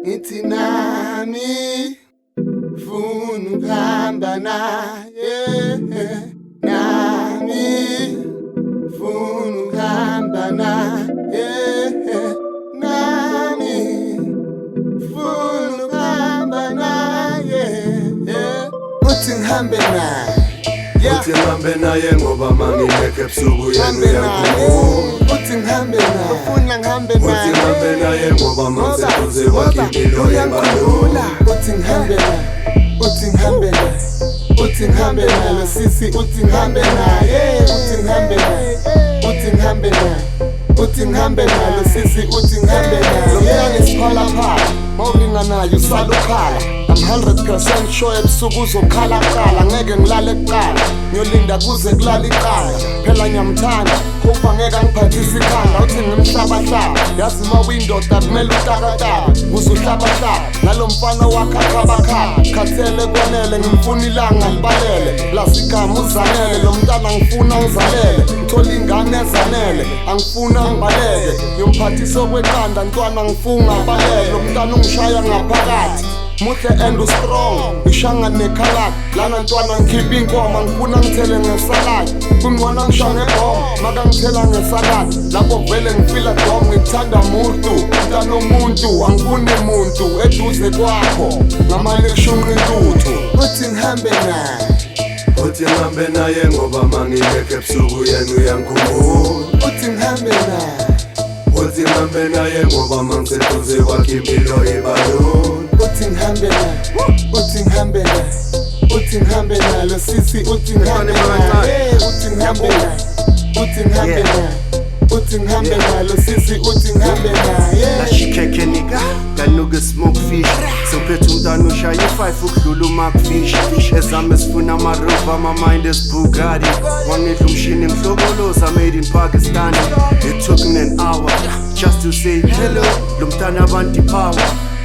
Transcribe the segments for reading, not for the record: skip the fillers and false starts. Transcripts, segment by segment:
ngithi nami funa ukuhamba naye, nami funa ukuhamba naye, nami funa ukuhamba naye, uthi ngihambe naye. Uthi ngihambe naye ngoba mangingekho ebusuku yena uyangikhumbula. Uthi ngihambe naye, ufuna ngihambe naye. Uthi ngihambe naye ngoba mangiseduze kwakhe impilo uyangikhulula. Uthi ngihambe naye, uthi ngihambe naye, uthi ngihambe naye lo sisi, uthi ngihambe naye, uthi ngihambe naye, uthi ngihambe naye, uthi ngihambe naye lo sisi, uthi ngihambe naye. Lo mntana isiphala phala, mawulinga naye usala ukhala. I'm 100% sure ebusuku uzokhala kuqala, ngeke ngilale kuqala, ngiyolinda kuze kulala iqala. Phela ngiyamthanda, hope angeke angiphathise ikhanda. Uthi ngimhlabahlaba, yazi uma uyindoda kumele utakataka, uzuhlabahlaba nalo mfana wakhe akhabakhaba. Khathele konele, ngimfuna ilanga libalele, lasigama uzanele. Lo mntana ngifuna ngizalele, ngithole ingane ezanele, angifuna ngibaleke. Ngiyomphathisa okweqanda, ntwana ngifunga balele. Lo mntana ungishaya ngaphakathi, muhle and strong, ngishanga nekhaladi. Lana ntwana ngikhipha inkoma, ngifuna ngithele ngesaladi. Kungcono ngishange ebhoma, maka ngithela ngesaladi. Lapho vele ngifila dom, ngikuthanda muntu, mntana omuntu, angifuni muntu eduze kwakho, ngamane kushunqa intuthu. Uthi ngihambe naye, uthi ngihambe naye ngoba mangingekho ebusuku yena uyangikhumbula. uthi ngihambe naye, Uthi ngihambe naye ngoba mangiseduze kwakhe impilo ibalula. uthi ngihambe naye, uthi ngihambe naye, uthi ngihambe naye lo sisi, uthi ngihambe naye, uthi ngihambe naye, uthi ngihambe naye, uthi ngihambe naye lo sisi, uthi ngihambe naye. Lashikeke nigga, kanuga smoke fish. Sophethe umntwana ushaya i-5 ukudlula uMarkfish. Ezami sifuna amaroba, my mind is Bugatti. Wangidla umshini ngihlokoloza, made in Pakistan. It took me an hour just to say hello. Lo mntana abantu power,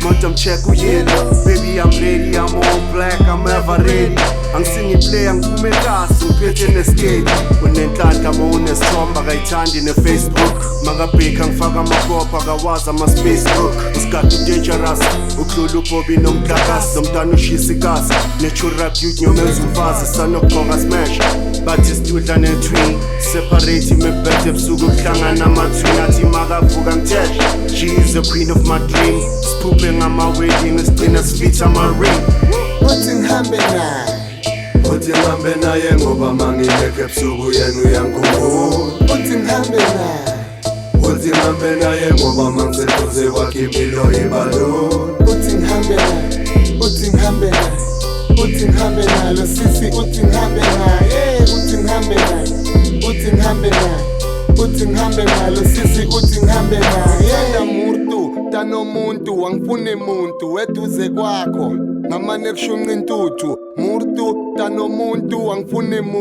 Montem check uyelo. Baby I'm ready, I'm all black, I'm ever ready. Angisingi play, angiphume kasi, ngiphethe neskate. Unenhlanhla ma unesithombe akayithandi ne-Facebook. Makabheka ngifaka amakopha akawazi ama-Facebook. Usikade dangerous, ukudlula uBobby nomhlakasi. Lo mntana ushisa ikasi, natural youth nyomeza umfazi, sanokugqoka smash. Bathi sidudla ne-twin, separate imebhethe ebusuku kuhlangana ama-twin. Athi makavuka ngitheshe, she is the queen of my dream. Siphuphe ngama-wedding, sigcina sifitha ama-ring. Uthi ngihambe naye, Uthi ngihambe naye ngoba mangingekho ebusuku yena uyangikhumbula. uthi ngihambe naye, Uthi ngihambe naye ngoba mangiseduze kwakhe impilo ibalula. uthi ngihambe naye, uthi ngihambe naye, uthi ngihambe naye lo sisi, uthi ngihambe naye, uthi ngihambe naye, uthi ngihambe naye, uthi ngihambe naye lo sisi, uthi ngihambe naye. Yena muntu, mntana omuntu, angifuni muntu eduze kwakho, ngamane kushunqa intuthu. Muntu, mntana omuntu, angifuni muntu.